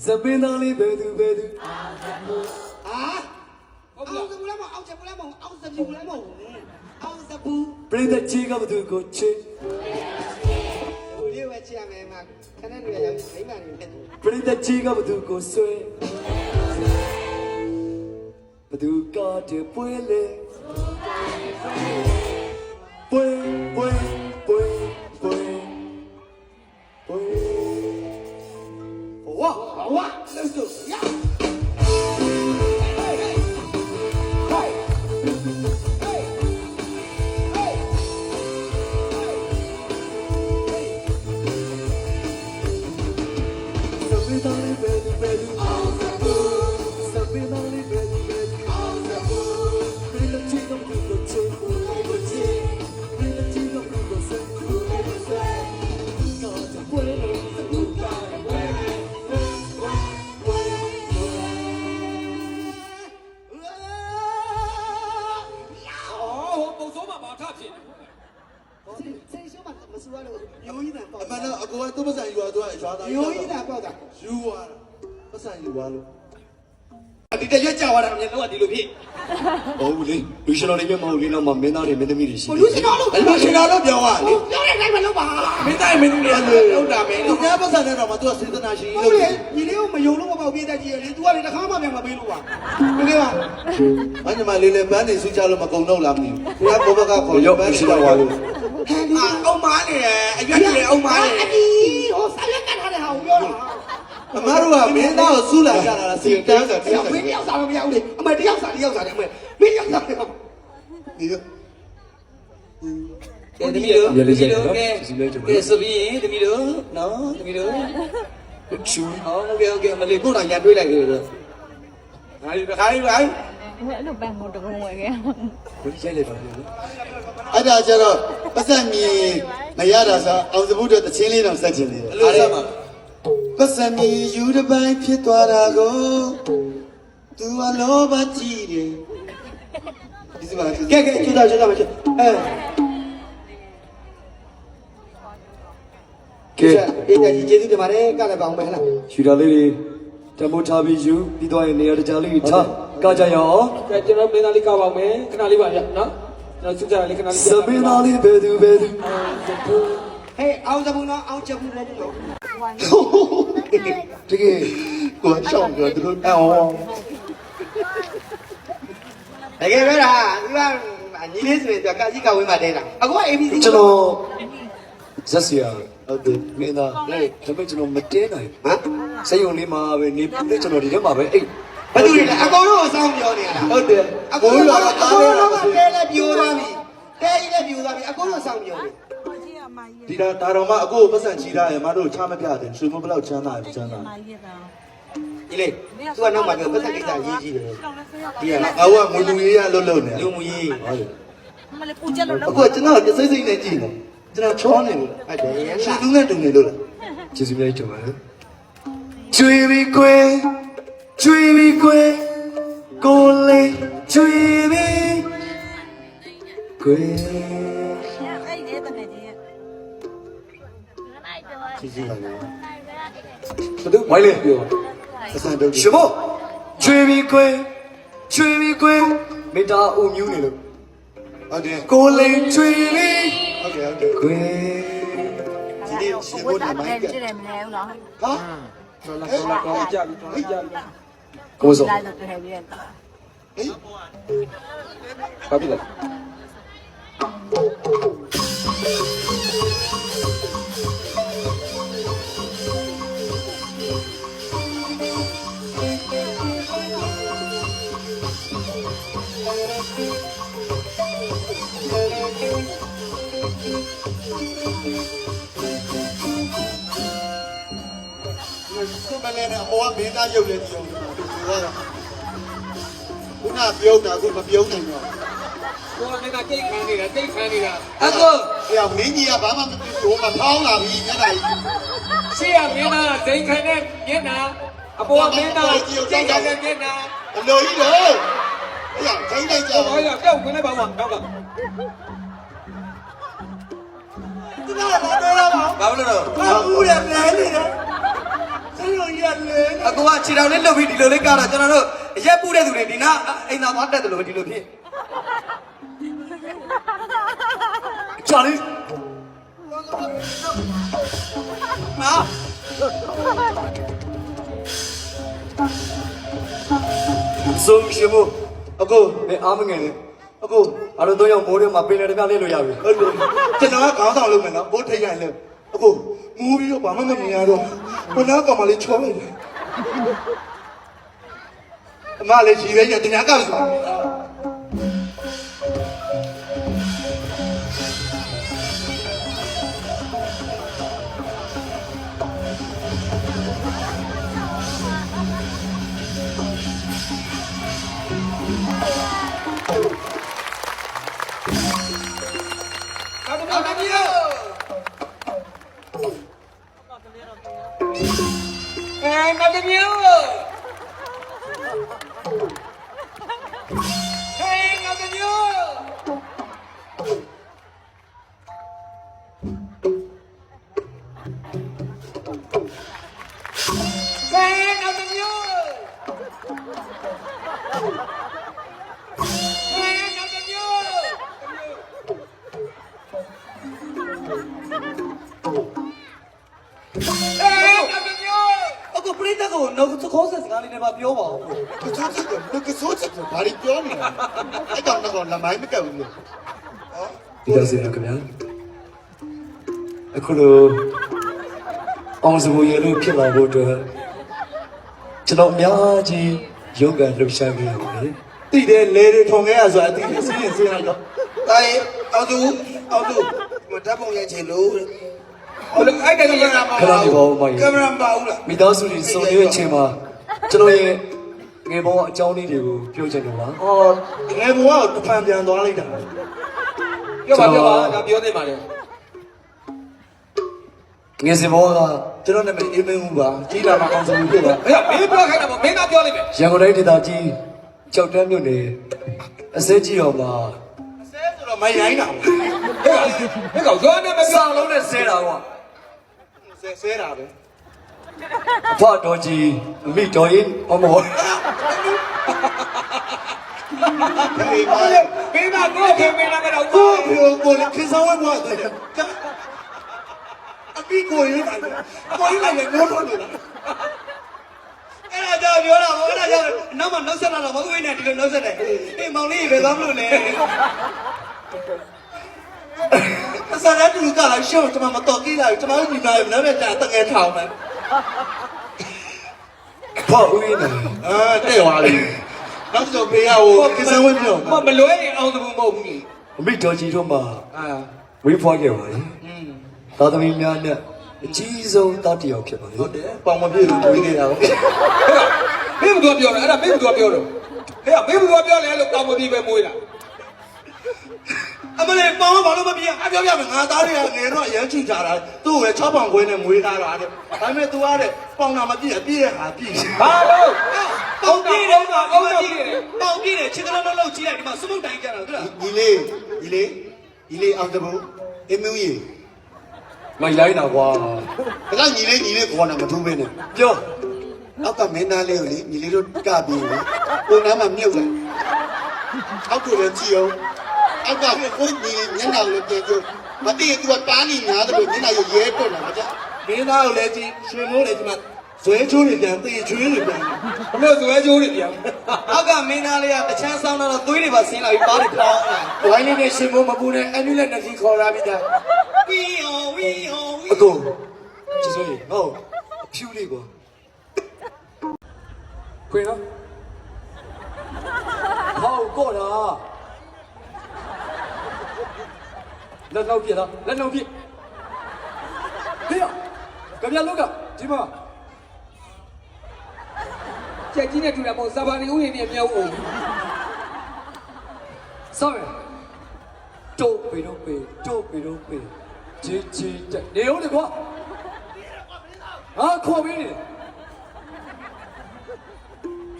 Sabinali bedu bedu. Bring the chicken to go chick. Bring the chicken to go swing. But you got to boil it. Boil, boil, boil, boil, boil. What? Let's go. Yeah.ဒီတရွက်ကြောက်ရတာမြန်တော့ဒီလိုဖြစ်ဟုတ်လေလူရှင်တော်တွေမျက်မှောက်လေးတော့မှမင်းသားတွေမင်းသမီးတွေရှိတယ်လူရှင်တော်လို့ပြောရလေပြောတဲ့အတိုင်းမလုပ်ပါမင်းသားမင်းသမီးတွေလုံးတာပဲသူများပတ်စံနဲ့တော့မှ तू စေတနာရှိလို့ဟုတ်လေညီလေးကိုမယုံလို့မပေါ့ပြည့်တတ်ကြီးလေ तू ကလေတစ်ခါမှပြန်မပေးလို့ပါဟုတ်ကဲ့ပါမင်းညီမလေးလည်းပန်းနေစူးချလို့မကုံတော့လားမသိဘူးဘုရားဘောဘကခေါ်ရောက်ပန်းရှိတော့ပါလို့အုံမားနေတယ်အရွက်ကြီးအုံမားနေတယ်ဟိုဆက်ရက်ကတ်ထားတဲ့ဟာကိုပြောတာအမတို့ကမင်းသားကိုစူးလာကြတာလားစီတန်းဆိုတယောက်မင်းတယောက်စားတော့မရဘူးလေအမေတယောက်စားတယ်အမေမင်းတယောက်စားတယ်ဒီလိုကဲတမီးတို့ကဲဆိုပြီးတမီးတို့နော်တမီးတို့ချူဟုတ်ကဲ့မလေးကိုတော့ရန်တွေးလိုက်လို့ခိုင်းအဲ့လိုပန်းမို့တကုံးဝယ်ခဲ့ကိုကြိုက်လိုက်ပါလို့အဲ့ဒါကျတော့ပတ်စံမြေမရတာဆိုအောင်စမှုတို့တချင်းလေးတော့ဆက်ချင်တယ်အဲ့လိုဆက်မှာပတ်စံမြေယူတစ်ပိုင်းဖြစ်သွားတာကိုသူကလောဘကြီးတယ်ဒီစမှာကဲကျူတာမကျကဲအေးတကြီးကျေးဇူးတင်ပါတယ်ကလည်းပါအောင်ပဲဟလားယူတာလေးတွေတမိုးထားပြီးယူပြီးတော့နေရာတကြားလေးထားကကြရအောင်ကဲကျွန်တော်မင်းသားလေးကပါအောင်မယ်ခဏလေးပါဗျနော်ကျွန်တော်စကြလေးခဏလေးစမင်းသားလေးဘယ်သူဟေးအောင်စဘူးနော်အောင်ချက်ဘူးလည်းလို့တကယ်ကိုရှောင်းကြတယ်တို့အော်တကယ်ပဲလားဒီကညီလေးဆိုရင်ကကြီးကဝင်းမှာတဲတာအခုက ABC ကျွန်တော်ဇက်စီယာဟုတ်တယ်မင်းသားဒါပေမဲ့ကျွန်တော်မတဲနိုင်ဟမ်စိတ်ယုံလေးမှာပဲနေပူလေးကျွန်တော်ဒီထဲမှာပဲအိတ်ဘာလို့လဲအကောင်တော့အဆောင်ပြောနေရတာဟုတ်တယ်အကောင်တော့တဲလည်းပြိုးသွားပြီတဲကြီးလည်းပြိုးသွားပြီအကောင်တော့အဆောင်ပြောနေဒီဒါတော်မှအကိုပတ်စံချီတာရမတို့ချမပြတယ်ရွှေမဘလောက်ချမ်းသာချမ်းသာဒီလေသူကနောက်မှပြောပတ်စံကိစ္စရေးကြည့်တယ်ဒီကအဝမူလူရေးရလွတ်လွတ်နေလူမူရေးဟုတ်တယ်မလေးပူချက်လို့အခုကျွန်တော်စိတ်စိတ်နဲ့ကြည့်နေကျွန်တော်ချောနေလို့ဟုတ်တယ်ရွှေသူနဲ့တူနေလို့လားကျေးဇူးများတင်ပါတယ်ကျွေးပြီးကွယ်ကိုလေးကျွေးပြီးကွယ်ကျေးဇူးပါဘယ်သူမိုင်းလေးပြောစံတော့ရှမို့ကျွေးပြီးကွယ်မိသားအုံမြူးနေလို့ဟုတ်တယ်ကိုလေးကျွေးပြီးဟုတ်ကဲ့ကွယ်ဒီနေ့ရှင်ဘုရားမိုင်းကတယ်မလဲဘူးနော်ဟာတော်လာကြပြီကိုစောလာတော့တယ်bienဘာဖြစ်လဲခုမလဲနဲ့ဟိုကမင်းသားရုပ်လည်းကြည့်အောင်ခုနပြုံးတာအခုမပြုံးနိုင်တော့ကိုကလည်းတိတ်ခံနေတာအကိုအေးမင်းကြီးကဘာမှမသိဘူးဟိုမှာထောင်းလာပြီမျက်နှာကြီးရှေ့ကမင်းသားဒိန်ခံတဲ့မျက်နှာအပေါ်ကမင်းသားဒိန်ခံတဲ့မျက်နှာအလိုကြီးတော့အေးဒိန်လိုက်ကြဘာရပြောက်ခွင်းလိုက်ပါဦးနောက်ကဒီကလာတော့ဘာလို့လဲဘာဘူးလဲပြန်နေတယ် အကူကခြေထောက်လေးလှုပ်ပြီးဒီလိုလေးကတော့ကျွန်တော်တို့အရက်ပူတဲ့သူတွေဒီနာအိမ်သာသွားတက်တယ်လို့ဒီလိုဖြစ်ချာလီဟာဆုံးရှိမို့အကူမအားမငယ်လေအကူအားလုံးတော့ရောက်မိုးထဲမှာပင်လယ်တစ်ပြားလေးလို့ရပြီဟုတ်တယ်ကျွန်တော်ကခေါင်းဆောင်လုပ်မယ်နော်ဘိုးထိတ်ရိုင်လေအကူမူးပြီးတော့ဘာမှမမြင်ရတော့ဘယ်တော့မှလေးချောလိုက်တယ်အမလေးရှိသေးတယ်တရားကောက်ဆိုအခုပရိသတ်ကိုနှုတ်ခေါ်ဆက်စကားလေးနဲ့ပြောပါဦးကစိုးချစ်တယ်ဘာလို့ပြောနေတာအဲ့ကောင်တော့လမိုင်းမကပ်ဘူးလို့ဒီလိုစင်ခင်ဗျာအခုလိုအောင်စဘူးရလို့ဖြစ်လာဖို့အတွက်ကျွန်တော်အများကြီးရုပ်ကလှုပ်ရှားခဲ့ရတယ်တိတယ်လေတွေထုံခဲ့ရဆိုတာအတိအစီရင်စင်းလိုက်တော့တာရင်အောင်သူမတတ်ပုံရဲ့ချေလို့ဘယ်လိုအဲ့ဒါကလည်းခဏနေပါဦးမကြီးကင်မရာမပါဘူးလားမိသားစုတွေစုံနေတဲ့အချိန်မှာကျွန်တော်ရဲ့ငယ်ဘဝအကြောင်းလေးတွေကိုပြောချင်တယ်ပါဟောငယ်ဘဝကိုတစ်ဖန်ပြန်သွားလိုက်တာပြောပါဒါပြောနေပါလေငယ်စဉ်ဘဝကကျွန်တော်နာမည်အေးမင်းဦးပါကြီးလာမှာအောင်ဆုံးဖြစ်ပါမင်းပြောခိုင်းတာမင်းကပြောလိုက်မယ်ရန်ကုန်တိုင်းဒေသကြီးကြောက်တန်းမြို့နယ်အစဲကြီးတော်မှာအစဲဆိုတော့မရိုင်းတာဟဲ့ကောင်ရောနေမပြောစာလုံးနဲ့ဆဲတာကွာဆဲတာပဲအဖတော်ကြီးအမိတော်ရင်အမောမင်းကကိုယ်မင်းကတော့ကိုခင်ဆောင်ဝဲဘွားတယ်အမိကိုရင်တိုင်းကိုရင်လည်းငိုးထွန်းနေတာအဲ့ဒါကြောင့်ပြောတာဗောအဲ့ဒါကြောင့်နောက်မှနောက်ဆက်လာတော့မဟုတ်ဘူးနဲ့ဒီလိုနောက်ဆက်တယ်အေးမောင်လေးပဲသွားမလို့လေအစားရတူကလာရှေ့ကျွန်မမတော်ကြည့်လိုက်ကျွန်တော်ဒီနားမနေ့ကတငယ်ထောင်မယ်ပေါ့ဦးနေတဲ့သွားလိနောက်ဆိုပေးရဟိုကစားဝဲပြောမလွဲရင်အောင်သဘူးမဟုတ်ဘူးအမိတော်ကြီးတို့မှာဝေးဖွားခဲ့ပါလေသာသမီများနဲ့အကြီးဆုံးတောက်တယောက်ဖြစ်ပါလေဟုတ်တယ်ပေါင်မပြည့်လို့တွေးနေတာဟုတ်မင်းတို့ပြောတယ်အဲ့ဒါမင်းတို့ပြောတော့ဟဲ့မင်းတို့ပြောလဲလို့ပေါင်မပြည့်ပဲမွေးတာအမလေးပေါင်ဘာလို့မပြည့်အပြောပြမယ်ငါသားတွေကငယ်တော့အရန်ချိကြတာသူ့ကိုလည်း6ပေါင်ခွဲနဲ့မွေးထားတာတဲ့ဒါပေမဲ့ तू ကတဲ့ပေါင်တာမပြည့်အပြည့်ရဲ့ဟာပြည့်ဘာလို့ပေါင်ပြည့်တယ်ပေါင်ပြည့်တယ်ပေါင်ပြည့်တယ်ချစ်ကလေးလုံးကြီးလိုက်ဒီမှာစမုတ်တိုင်းကြတာဟုတ်လားဒီလေးအောင်တဘူးအမူကြီးမရိုင်းတာကွာဒါကညီလေးခေါ်တာမထူးပဲနဲ့ပြောအောက်ကမင်းသားလေးကိုလေညီလေးတို့ကပြီးပြီကိုနားမှာမြုပ်လိုက်အောက်ကိုလည်းကြည့်အောင်အောက်ကကိုညီလေးမျက်နှာကိုကြည့်ကြမသိရင် तू ကတားနေညာတယ်လို့မျက်နှာရရဲတွက်လာကြမင်းသားကိုလည်းကြည့်ရွှေမိုးလည်းဒီမှာဇွဲချိုးတွေပြန်တေးချွေးတွေပြန်ဘလို့ဇွဲချိုးတွေပြန်အောက်ကမင်းသားလေးကတချမ်းဆောင်တော့သွေးတွေပါဆင်းလာပြီးပါးတွေထောင်းလာဝိုင်းလေးနဲ့ရှင်မိုးမပူနဲ့အန်ယူလက်နဲ့ကြီးခေါ်လာပြီးသားဝီဟောအကုန်ကျေးဇူးလေးဟုတ်အဖြူလေးကွာခွေနော်ဟောကောတာလက်နောက်ပြလားလက်နောက်ပြဟေ့ကဗျာလောကဒီမှာချက်ကြီးနဲ့ထူတာပေါ့စာပါနေဦးရင်နဲ့မြောက်အောင်ဆောင်းရတိုးပေတော့ပေဂျီတက်နေဦးလေကွာဟာခေါ်ပြီးနေ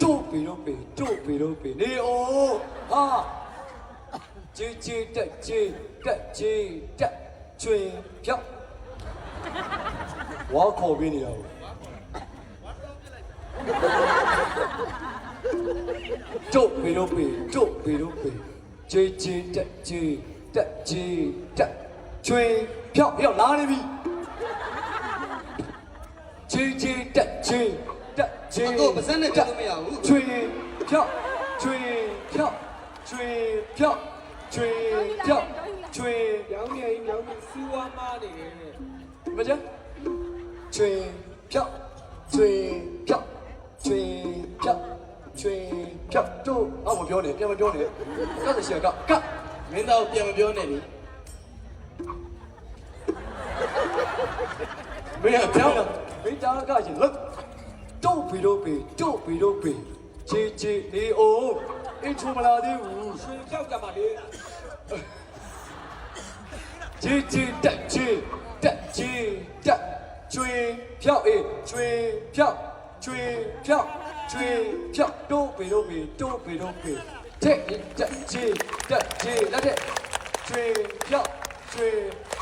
တိုးပေတော့ပေနေဦးဟာဂျီတက်ချွေပြောက်ဝါခေါ်ပြီးနေတော့ တို့ပေတို့ပေတို့ပေတို့ပေဂျေဂျေတက်ဂျေတက်ဂျေတက်ချွေဖြောက်ရောက်လာနေပြီဂျေဂျေတက်ဂျေတက်ဂျေ တော့ပါစက်နဲ့ပြောလို့မရဘူး ချွေဖြောက်ချွေဖြောက်ချွေဖြောက်ချွေဖြောက်ချွေ ပြောင်းနေပြောင်းနေစီဝါမားနေတယ် မကြချွေဖြောက်ချွေဖြောက်ချွေဖြောက်ချွေဖြောက်တို့အောက်မပြောနဲ့ပြန်မပြောနဲ့ကတ်ရှိကကတ် မင်းတော့ပြန်မပြောနဲ့လေမင်းကပြောင်း မိသားကရင်လက်တို့ပေတို့ပေတို့ပေတို့ပေချေချေနေအောင်အင်းချုံမလာသေးဘူး ရွှေကြောက်ကမှလေ ချေချေတက်ချေတက်ချေတက်ချွေဖြောက်အေးချွေဖြောက်ချွေဖြောက်ချွေဖြောက်တို့ပေတို့ပေတို့ပေတို့ပေတဲ့တက်ချေတက်ချေလက်တဲ့ချွေဖြောက်ချွေ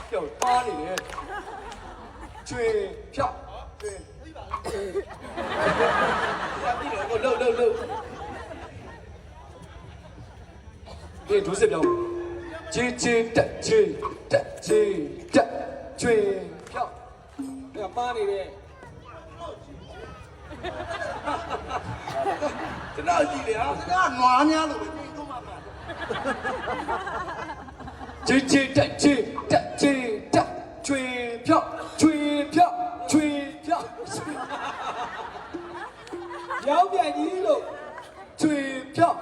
ဖြောက်ပါနေတယ်ချွေဖြောက်ချွေ ကိုလှုပ်လှုပ်လှုပ် ဒီဒုစက်ပြောင်းချေချေတက်ချေတက်ချေတက်ချွေဖြောက် ကမားနေတဲ့ ကျွန်တော်ကြည့်လေဟာကနွားများလို့ပဲပြင်တော့မှာပါ ချေချေတက်ချေတက်ချေတက်ချွေဖြောက်ချွေဖြောက်ချွေဖြောက် ရောင်းပြန်ကြီးလို့ ချွေဖြောက်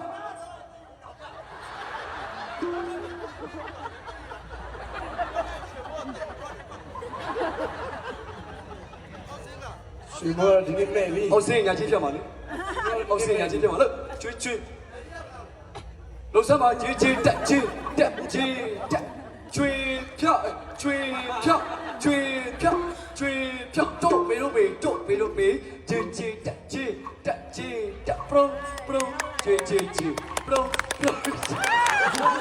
ရွှေဘောဒီနေ့မဲ့ပြီ အောက်စင်းညာချင်းဖြတ်ပါလေအောက်စင်းညာချင်းဖြတ်ပါလို့ချွေချွေလုံးစမ်းပါချေချေတက်ချေတက်ချေတက်ချွေဖြောက်ချွေဖြောက်ချွေဖြောက်ချွေဖြောက်တို့ပေတို့ပေတို့ပေတို့ပေချေချေတက်ချေတက်ချေတက်ပရုံပရုံချေချေချေပရုံပရုံ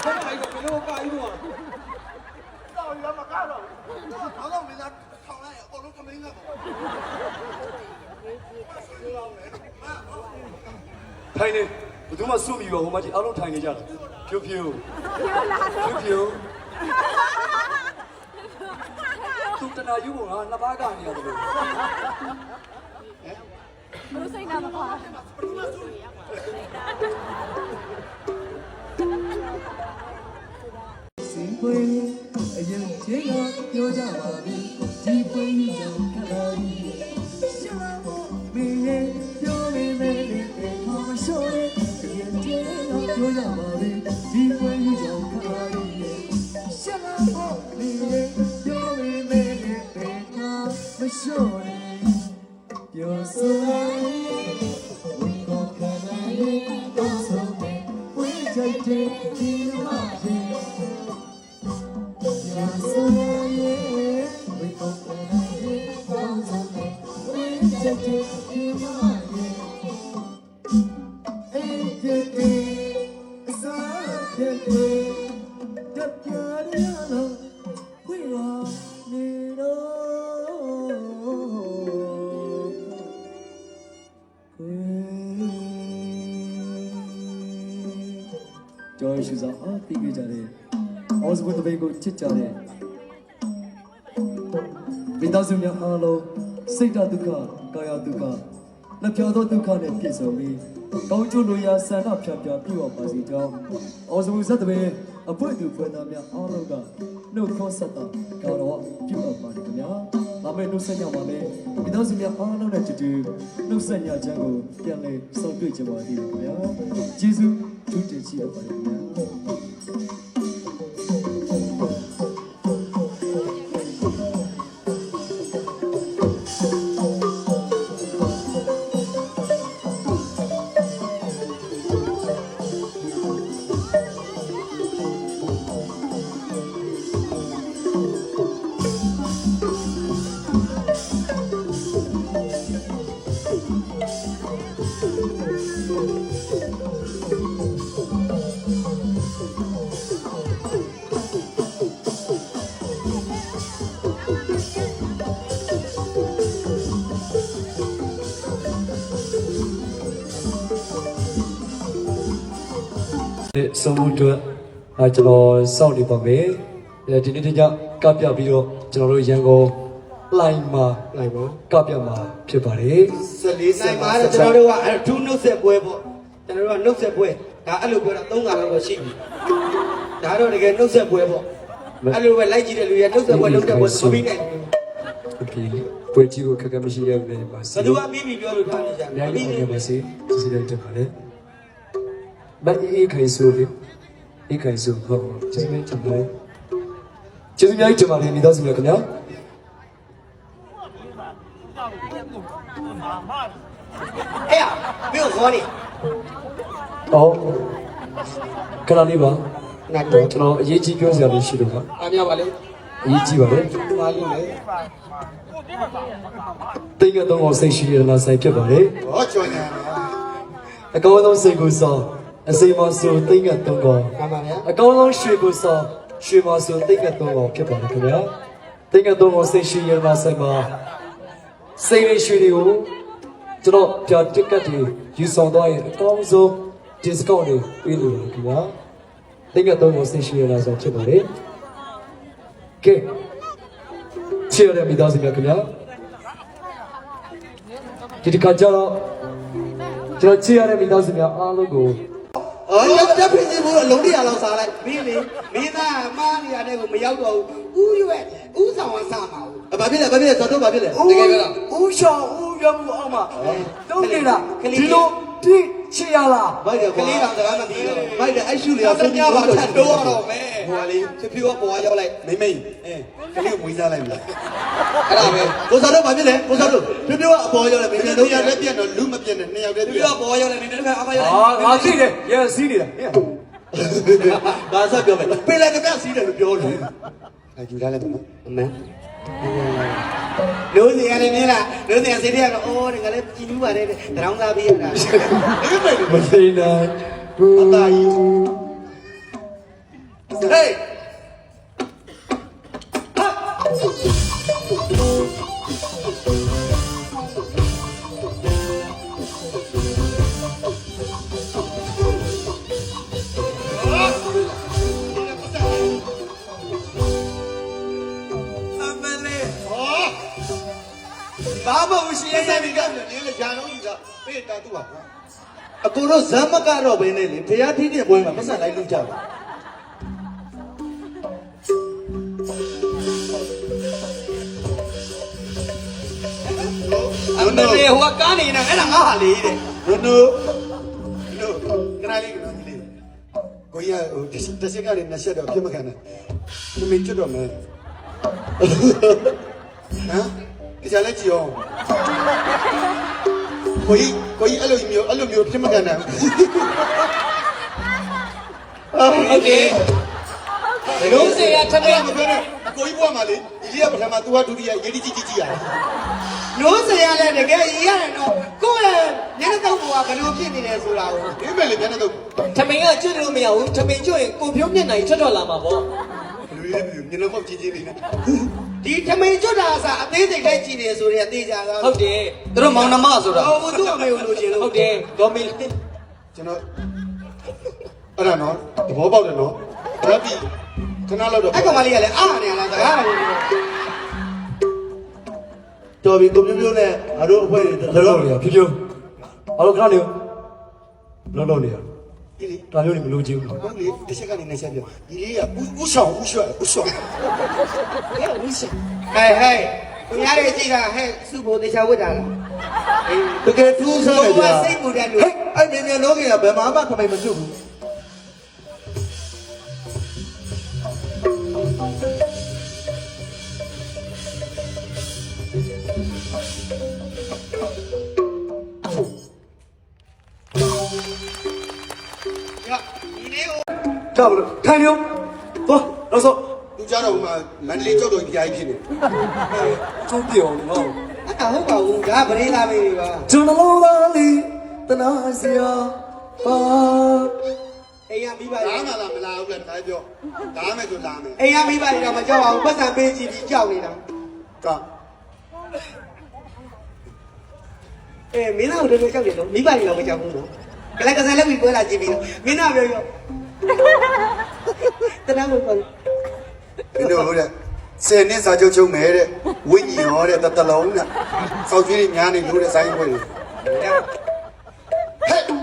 ဘာလဲဘယ်လိုပါယူတော့ တော့ရမကတော့ဘာလို့မင်းသားထောင်လိုက်အကုန်လုံးကမင်းကပေါ့ ထိုင်နေဘယ်သူမှစုမိရောဟိုမှာကြီးအားလုံးထိုင်နေကြတာဖြိုးဖြိုးဖြိုးဖြိုးသူတနာယူကငါနှစ်ပါးကနေရတယ်လို့ ဘယ်စိတ်နာမပါ စီပွေအရင်ချင်းကပြောကြပါပြီဒီပွေကြီးကြောင့်ခလာကြီးရှာဖို့မင်းရဲ့ပြောနေတယ်တဲ့ဘာမလျှော့နဲ့အရင်ချင်းကပြောကြပါပြီဒီပွေကြီးကြောင့်ခလာကြီးရှာဖို့မင်းရဲ့ပြောနေတယ်တဲ့ဘာမလျှော့နဲ့ပြောဆိုဝီကောခလာရဲ့တော့ဆိုတဲ့ဝီကြိုက်တဲ့ဒီမှာရဲ့ ကျော်ရှိစားအားပြီးကြတယ်။အော်စဘတ်ဘေကိုချစ်ကြတယ်။မိသားစုများအားလုံးစိတ်ဓာတ်ဒုက္ခကာယဒုက္ခလက်ဖြောသောဒုက္ခနဲ့ပြည့်စုံပြီးကောင်းကျိုးလိုရာဆန္ဒဖြတ်ပြပြည့်ဝပါစေကြောင်းအော်စဘတ်ဇတ်ဘေအဖွင့်သူဖွင့်သားများအားလုံးကနှုတ်ခေါ်ဆက်တာကတော့ပြုလုပ်ပါတယ်ခင်ဗျာ။ဒါမဲ့နှုတ်ဆက်ကြပါမယ်။မိသားစုများအားလုံးနဲ့တူတူနှုတ်ဆက်ညချမ်းကိုပြန်လည်ဆောင်တွေ့ကြပါသည်ခင်ဗျာ။ကျေးဇူးကျူးတင်ရှိရပါတယ်ခင်ဗျာ။ အ ဆုံးမှုအတွက်ကျွန်တော်စောင့်နေပါမယ်ဒီနေ့တညကပြပြီးတော့ကျွန်တော်တို့ရန်ကုန်လိုင်းမှာကပြမှာဖြစ်ပါတယ် 14ဆိုင်မှာကျွန်တော်တို့ကထူးနှုတ်ဆက်ပွဲပေါ့ကျွန်တော်တို့ကနှုတ်ဆက်ပွဲဒါအဲ့လိုပြောတာ3ခါလောက်တော့ရှိပြီဒါတော့တကယ်နှုတ်ဆက်ပွဲပေါ့အဲ့လိုပဲလိုက်ကြည့်တဲ့လူရဲ့နှုတ်ဆက်ပွဲလုပ်တဲ့ပွဲမပြီးနိုင်ဘူး โอเคပွဲကြီးကိုခက်ခဲမရှိရပဲပါ ဘယ်သူကပြီးပြီပြောလို့ထားနေကြ ည တယ် နေပါစေစီလိုက်တက်ပါလေဘာအေးခိုင်ဆိုလေအေးခိုင်ဆိုဟုတ်ကျေးဇူးများတင်ပါတယ်ကျေးဇူးများတင်ပါတယ်မိသားစုများခင်ဗျာ အေးမြို့ခေါ်နေ အော်ခဏလေးပါကျွန်တော်အရေးကြီးပြောစရာလေးရှိလို့ပါ အားများပါလေ အရေးကြီးပါလေ ပါလိမ့်မယ် တိတ်ကတော့စိတ်ရှိရနာဆိုင်ဖြစ်ပါလေ ဟောကြော်ညာ အကောင်းဆုံးစိတ်ကိုစောအစိမ်မဆိုတိတ်ကတော့ မှန်ပါဗျာ အကောင်းဆုံးရွှေကိုစောရွှေမဆိုတိတ်ကတော့ဖြစ်ပါလေခင်ဗျာတိတ်ကတော့စိတ်ရှိရနာဆိုင်မှာစိတ်ရရွှေတွေကိုကျွန်တော်ပြတစ်ကတ်တွေယူဆောင်သွားရင်အကောင်းဆုံး discount တွေပေးလို့ခင်ဗျာတိတ်ကတော့စိတ်ရှိရနာဆိုင်ဖြစ်ပါလေကဲချေရတဲ့မိသားစုများခင်ဗျာဒီတစ်ခါကျတော့ကျွန်တော်ချေရတဲ့မိသားစုများအားလုံးကို အော်လက်ပြင်းစီဘူးအလုံး100လောက်စားလိုက်မင်းလေမင်းသားမားနေရတဲ့ကိုမရောက်တော့ဘူးဥရွက်ဥဆောင်ဝဆမှာဘာဖြစ်လဲဘာဖြစ်လဲသွားတော့ဘာဖြစ်လဲ ဦးရှောင်းဦးရမှုအောင်မှာတုံးနေတာဒီလိုတိချေရလား ဘိုက်တယ်ကလေးတော်စကားမပြီးတော့ဘိုက်တယ်အဲ့ရှူလေးကဆုံးပြပါထပ်တော့တော့မယ်ဟိုကလေးဖြဖြကပေါ်ရောက်လိုက်မိမိကလေးကိုမွေးစားလိုက်မလားအဲ့ဒါပဲကိုစားတော့ဘာဖြစ်လဲကိုစားတော့ဖြဖြကအပေါ်ရောက်လိုက်မိမိတို့ရလက်ပြတ်တော့လူမပြတ်နဲ့2ယောက်တည်းဖြဖြကပေါ်ရောက်လိုက်နေတယ်ခါအမရောက်လိုက် ငါသိတယ်ရဲစီးနေတာ ဒါဆက်ပြောမယ်ပင်လည်းကပြစီးတယ်လို့ပြောတယ်အဲယူထားလိုက်ပါအမန်လို့စီရတယ်မင်းလားလို့စီရစီးတယ်ကတော့အော်ငါလည်းကြည်လူပါတယ်တရောင်းသားပေးရတာဒီမဲ့ မသိနိုင်ဘူး အတားကြီးဟေးဘာမှမရှိရတဲ့ဒီကနေ့လေဂျာလုံးကြီးကပေးတာသူ့ပါအကိုတို့ဇမ်းမကတော့ဘင်းနဲ့လေဖျားထီးတဲ့ပွဲမှာပတ်စံလိုက်လို့ကြပါအမလေးဟိုကကားနေနေအဲ့ဒါငါဟာလေတဲ့နုခဏလေးကိုရဟိုတစ်စက်ကနေနှစ်ချက်တော့ဖြစ်မခံနဲ့မင်းကျွတ်တော့မယ်ဟမ်ကြည့်လိုက်ကြည့်အောင်ကိုကြီးအဲ့လိုမျိုးဖြစ်မကန်နိုင်โอเคလုံးစေရထမင်းမပြောနဲ့အကိုကြီးဘွားမှာလေဒီလေးကပထမသူကဒုတိယရေဒီကြီးရလုံးစေရလည်းတကယ်ရေးရတယ်နော်ကိုယ့်ရဲ့ညနေတော့ကဘယ်လိုဖြစ်နေလဲဆိုတာကိုဒီမဲ့လေညနေတော့ ထမင်းကကျွတ်လို့မရဘူးထမင်းကျွတ်ရင်ကိုဖြိုးမျက်နှာကြီးထွက်လာမှာပေါ့ လူလေးညနေတော့ကြီးလေးဒီထမင်းကျွတ်တာအစားအသေးစိတ်လိုက်ကြည့်နေဆိုရင်အသေးကြတာ ဟုတ်တယ် သူတို့မောင်နှမဆိုတာဟိုသူ့အမေကိုလိုချင်လို့ ဟုတ်တယ်ဒေါ်မီလေး ကျွန်တော်အဲ့ဒါနော်သဘောပေါက်တယ်နော်ဒါပြီခဏလောက်တော့အဲ့ကောင်မလေးကလည်းအားနေရလားစကားနေတော်ပြီကိုမျိုးမျိုးနဲ့ငါတို့အဖွဲ့တွေ လောလောနေရဖြူဖြူဘာလို့ခဏနေလောလောနေရ ဒီလေ ဒါမျိုးနေမလို့ချင်ဘူး ဟုတ်လေတစ်ချက်ကနေနှစ်ချက်ပြောဒီလေးကဥဆောင်ဟဲ့ဥဆောင်ဟဲ့ခင်ဗျားတွေကြည့်တာဟဲ့စုဖို့တေချာဝတ်တာလားတကယ်ထူးဆန်းတယ်ဗျာစိတ်ပူတယ်လို့အဲ့မြင်မြင်လုံးကြီးကဘယ်မှာမှခမိတ်မကျွတ်ဘူးကြောက်လို့ထိုင်လို့သွားတော့ဆို သူကြတော့ဟိုမှာမန္တလေးကြောက်တော်ကြီးဖြစ်နေ ကျုံးပြောင်းနေတော့ အဲ့ဒါဟုတ်ပါဘူးဒါဗရေးသားမေးပါ ကျွန်တော်သားလေးတနာစရာပါ အိမ်ရမိပါလားမလာဘူးလားဒါပြောဒါမဲ့ဆိုလာမယ်အိမ်ရမိပါတော့မကြောက်ပါဘူးပတ်စံပေးကြည့်ပြီးကြောက်နေတာကမင်းသားတို့လည်းကြောက်တယ်လို့မိပါတော့မကြောက်ဘူးနော်ကလက်ကစားလက်ပြီးပွဲလာကြည့်ပြီးမင်းသားပြော တနာလို့ပေါ့ မင်းတို့ဟုတ်တယ်10နှစ်စာချုပ်ချုပ်မယ်တဲ့ဝိညာဉ်ရောတဲ့တလုံးတဲ့စောက်ကြီးတွေများနေလို့တဲ့ဆိုင်ခွဲတွေဟဲ့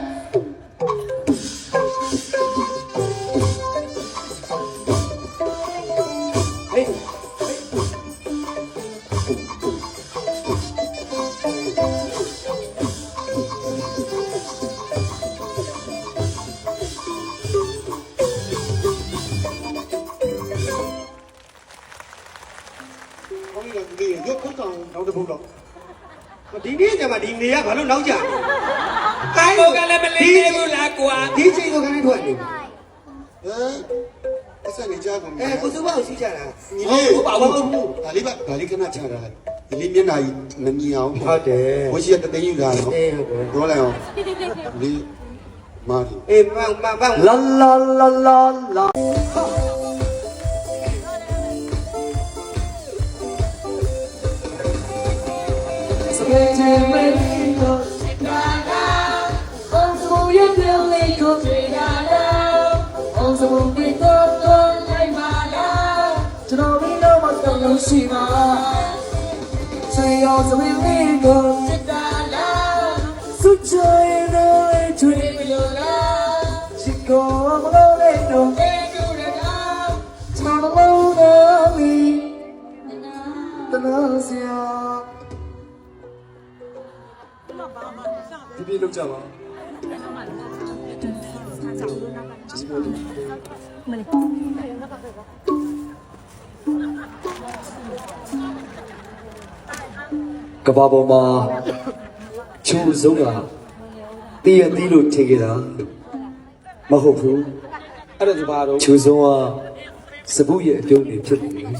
ကောင်းပြီလားဒီရုပ်ခုတ်ကောင်နောက်တစ်ပုတ်တော့ဒီနေ့ကျမှဒီနေကဘာလို့နောက်ကြကိုင်းကလည်းမလေးဘူးလားကွာဒီချိန်ကိုကနေထွက်နေဟမ်အစနေကြကုန်ကိုစုဘောက်ရှိကြတာညီလေးဘာလို့ဒါလေးပါဒါလေးခဏချတာဒီလေးမျက်နှာကြီးမမြင်အောင်ဟုတ်တယ်ဝရှိရတသိန်းယူလာတော့ပြောလိုက်အောင်ဒီမာဒီအေးမလာလာလာလာလာ ရှိပါဆွေရောဆွေလေးကိုစစ်တာလားစွချေရဲ့ချွေမလို့လားချစ်ကိုမလို့လေးတော့ဘယ်လိုလဲကျွန်တော်လို့တော့မီတနာစရာဒီပြေလောက်ကြပါကဘာပေါ်မှာချိုးစုံးကတည့်ရသီးလို့ထင်ကြတာမဟုတ်ဘူးအဲ့ဒါဒီဘာတော့ချိုးစုံးကစပုရဲ့အပြုံးတွေဖြစ်နေတယ်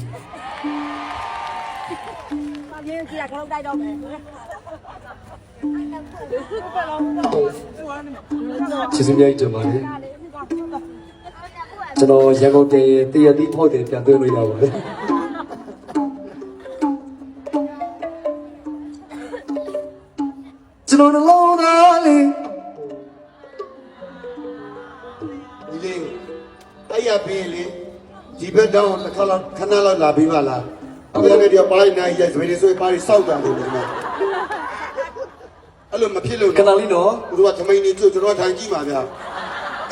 ကျေးဇူးများတင်ပါတယ်ကျွန်တော်ရန်ကုန်တည်းတည့်ရသီးဖောက်တယ်ပြန်သွင်းလို့ရပါတယ်ကျွန်တော်လုံးသားလေးဒီလေးတိုက်ရပင်လေဒီဘက်တောင်းတစ်ခါလောက်ခဏလောက်လာပြီးပါလားအခုလည်းဒီပါးနိုင်ရဲ့ဆိုရင်ဆိုပါးစောက်တယ်လို့ဒီမှာအဲ့လိုမဖြစ်လို့ ခဏလေးနော် သူတို့ကထမိန်နေကျွတ်ကျွန်တော်ထိုင်ကြည့်ပါဗျာ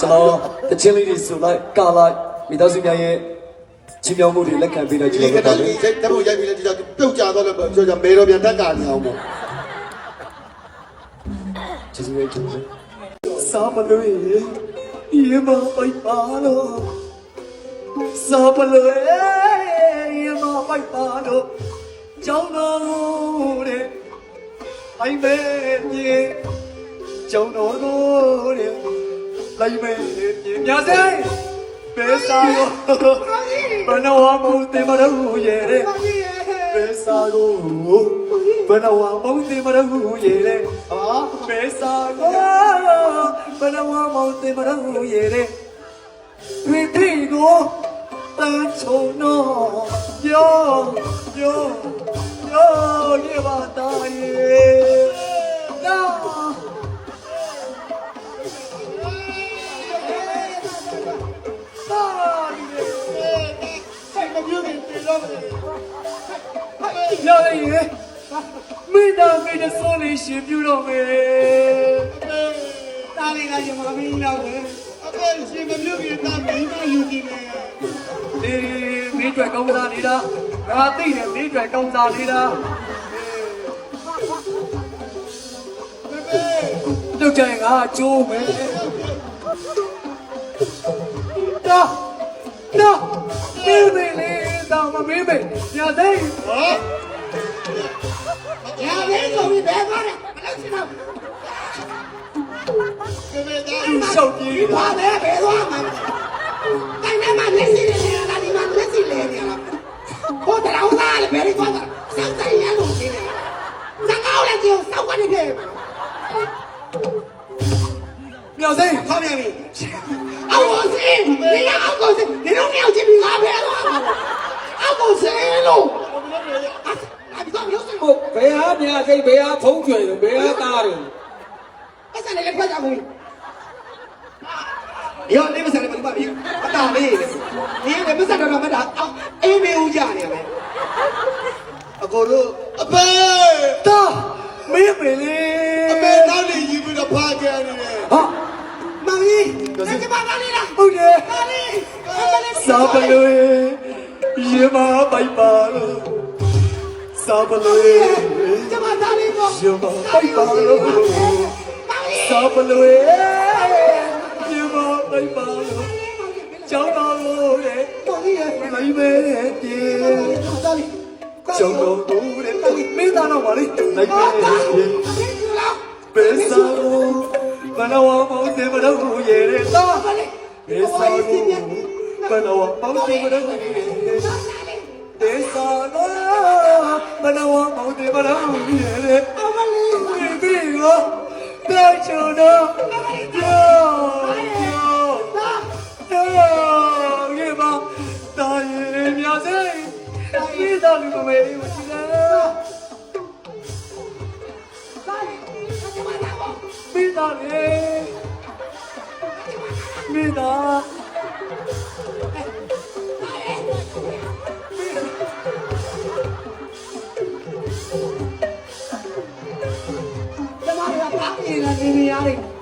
ကျွန်တော်တချင်းလေးတွေဆိုလိုက်ကာလိုက်မိသားစုများရဲ့ချင်းမြောင်းမှုတွေလက်ခံပေးလိုက်ကြ ဒီ ည့် က လိုက် တ ပါ ည်း လေ ကတတို့ရိုက်ပြီးလဲဒီကြောင့်ပြုတ်ကြတော့လို့ပြောကြမေတော်ပြန်တက်ကနေအောင်ပေါ့ ကျေးဇူးများတင်ပါတယ်စာမလို့ရေမပိုက်ပါလို့စာမလို့ရေမပိုက်ပါလို့ကြောင်းတော်တဲ့အိုင်မဲမြေကြောင်းတော်တဲ့လိုက်မဲမြေမြတ်စေပဲစာရောဘနဝမုန်တေမရူရဲ့ပဲစာကိုဘနဝမုန်တေမရူရဲ့ပဲစာကိုဘနဝမုန်တေမရူရဲ့ဝိတိကိုတန်ချုံတော့ယောရေပါတာရေနာပြောရည်မိသားမိတဲ့ဆိုလေးရှင်ပြတော့မယ်တားလေးကရမမင်းတော့ပဲအခုရှင်မပြုတ်ရင်တားမင်းတော့ယူကြည့်မယ်အေးမင်းတွေကောင်းစားနေတာငါသိတယ်မင်းတွေကောင်းစားနေတာတို့ကြရင်ငါကျိုးမယ်တော့မေးမေးလေးတော့မမေးမေးညသိဟောညာလေးဆိုပြီးဘယ်သွားလဲမလို့စတော့ရှောက်ကြီး ဘာလဲဘယ်သွားမှာတိုင်းထဲမှာလက်စီနေလားဒီမှာလက်စီနေလားဟိုတရောင်းသားလေဘယ်သွားတာစောက်တိုင်းရလို့နေတယ်စကောက်လည်းကြောက်စောက်ကနေခဲ့မြောက်စိ ခေါင်းပြန်ပြီအောက်ကိုစင်းဒီကအောက်ကိုစင်းဒီတော့မြောက်ချင်းပြီးငါဖဲသွားမှာအောက်ကိုစင်းလို့ဟုတ်ဘယ်ဟာမြာစိတ်ဘယ်ဟာဖုံးကျွယ်လို့ဘယ်ဟာသားတယ် အဲ့ဆန်လည်းဖတ်ကြဘူး ရောလေးမဆန်လည်းမပြီးအတားလေးဒီလည်းမဆန်တော့မတာအေးမေဦးကြနေရမယ်အကိုတို့အဖေတာမင်းမေလေအဖေနောက်နေယူပြီးတော့ဖားကြနေတယ်ဟာမမီးကျမပါလေးလားဟုတ်တယ်ပါလေးစာပလို့ရေမပိုက်ပါလို့စာပလို့ကျမသားလေးကိုရေမပိုက်ပါလို့စာပလို့ရေမပိုက်ပါလို့ကျောင်းတော်လို့တဲ့လိုက်ပဲပြေကျောင်းတော်လို့တဲ့မင်းသားတော့ပါလေလိုက်ပဲပြေဘယ်စားလို့ဘယ်တော့မှမသိမလို့ရေတဲ့တော့ဘယ်စားလို့ဘယ်တော့မှမသိမလို့ရေဒေသာနောဘနဝမောတေဘရမီရေအမလေးဒီကိုတေချူနောယေဘာတာယေမြာစေဒီတော်လူမေဝချီလာမိသားလေမိသား你呢？你呀？你。